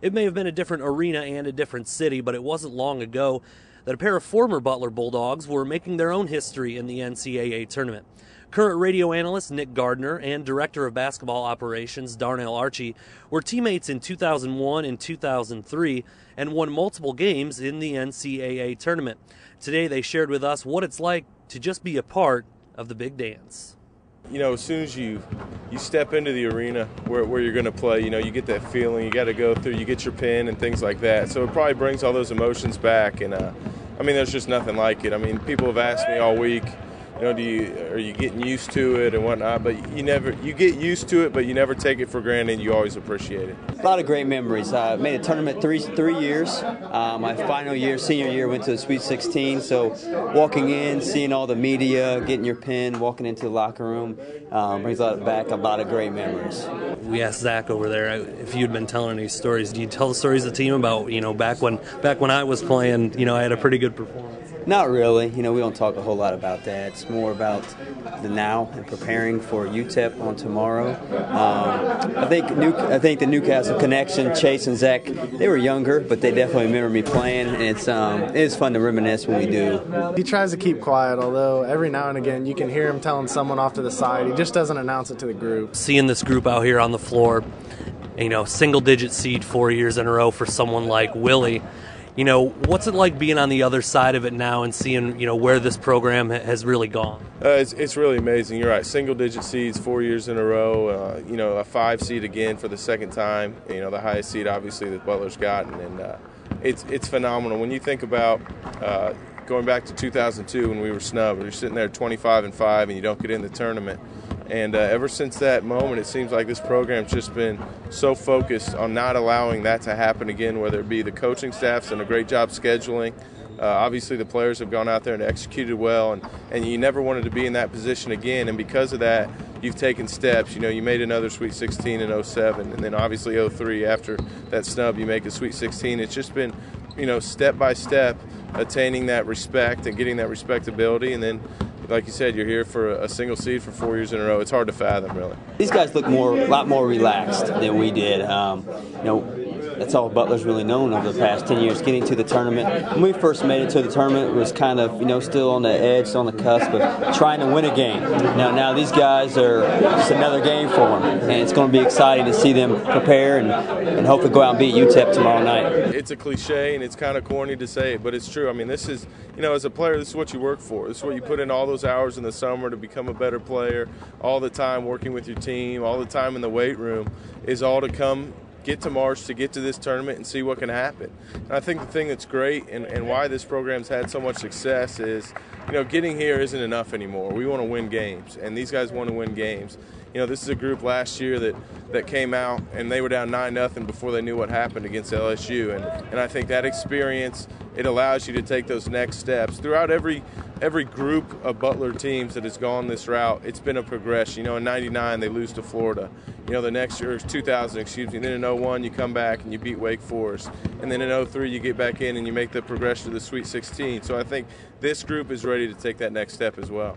It may have been a different arena and a different city, but it wasn't long ago that a pair of former Butler Bulldogs were making their own history in the NCAA Tournament. Current radio analyst Nick Gardner and Director of Basketball Operations Darnell Archey were teammates in 2001 and 2003 and won multiple games in the NCAA Tournament. Today they shared with us what it's like to just be a part of the big dance. You know, as soon as you step into the arena where you're going to play, you know, you get that feeling, you got to go through, you get your pin and things like that. So it probably brings all those emotions back. And, I mean, there's just nothing like it. I mean, people have asked me all week, you know, are you getting used to it and whatnot? But you get used to it, but you never take it for granted. You always appreciate it. A lot of great memories. I made a tournament three years. My final year, senior year, went to the Sweet 16. So walking in, seeing all the media, getting your pin, walking into the locker room, brings a lot of great memories. We asked Zach over there if you'd been telling any stories. Do you tell the stories of the team about, you know, back when I was playing, you know, I had a pretty good performance? Not really. You know, we don't talk a whole lot about that. It's more about the now and preparing for UTEP on tomorrow. I think the Newcastle connection, Chase and Zach, they were younger, but they definitely remember me playing, and it is fun to reminisce when we do. He tries to keep quiet, although every now and again you can hear him telling someone off to the side. He just doesn't announce it to the group. Seeing this group out here on the floor, you know, single-digit seed 4 years in a row for someone like Willie. You know, what's it like being on the other side of it now and seeing, you know, where this program has really gone? It's really amazing. You're right. Single-digit seeds 4 years in a row. You know, a 5 seed again for the second time. You know, the highest seed obviously that Butler's gotten, and it's phenomenal. When you think about going back to 2002 when we were snubbed, you're sitting there 25-5 and you don't get in the tournament. And ever since that moment, it seems like this program's just been so focused on not allowing that to happen again, whether it be the coaching staff's done a great job scheduling. Obviously, the players have gone out there and executed well, and you never wanted to be in that position again. And because of that, you've taken steps. You know, you made another Sweet 16 in 07, and then obviously 03 after that snub, you make a Sweet 16. It's just been, you know, step by step, attaining that respect and getting that respectability, and then, like you said, you're here for a single seed for 4 years in a row. It's hard to fathom, really. These guys look a lot more relaxed than we did. You know, that's all Butler's really known over the past 10 years, getting to the tournament. When we first made it to the tournament, it was kind of, you know, still on the edge, still on the cusp of trying to win a game. Now these guys are just another game for them, and it's going to be exciting to see them prepare and hopefully go out and beat UTEP tomorrow night. It's a cliche, and it's kind of corny to say it, but it's true. I mean, this is, you know, as a player, this is what you work for. This is what you put in all those hours in the summer to become a better player, all the time working with your team, all the time in the weight room, is all to come get to March, to get to this tournament and see what can happen. And I think the thing that's great and why this program's had so much success is, you know, getting here isn't enough anymore. We want to win games, and these guys want to win games. You know, this is a group last year that came out and they were down 9-0 before they knew what happened against LSU. And I think that experience, it allows you to take those next steps. Throughout every group of Butler teams that has gone this route, it's been a progression. You know, in '99 they lose to Florida. You know, the next year, 2000, excuse me. Then in '01 you come back and you beat Wake Forest. And then in '03 you get back in and you make the progression to the Sweet 16. So I think this group is ready to take that next step as well.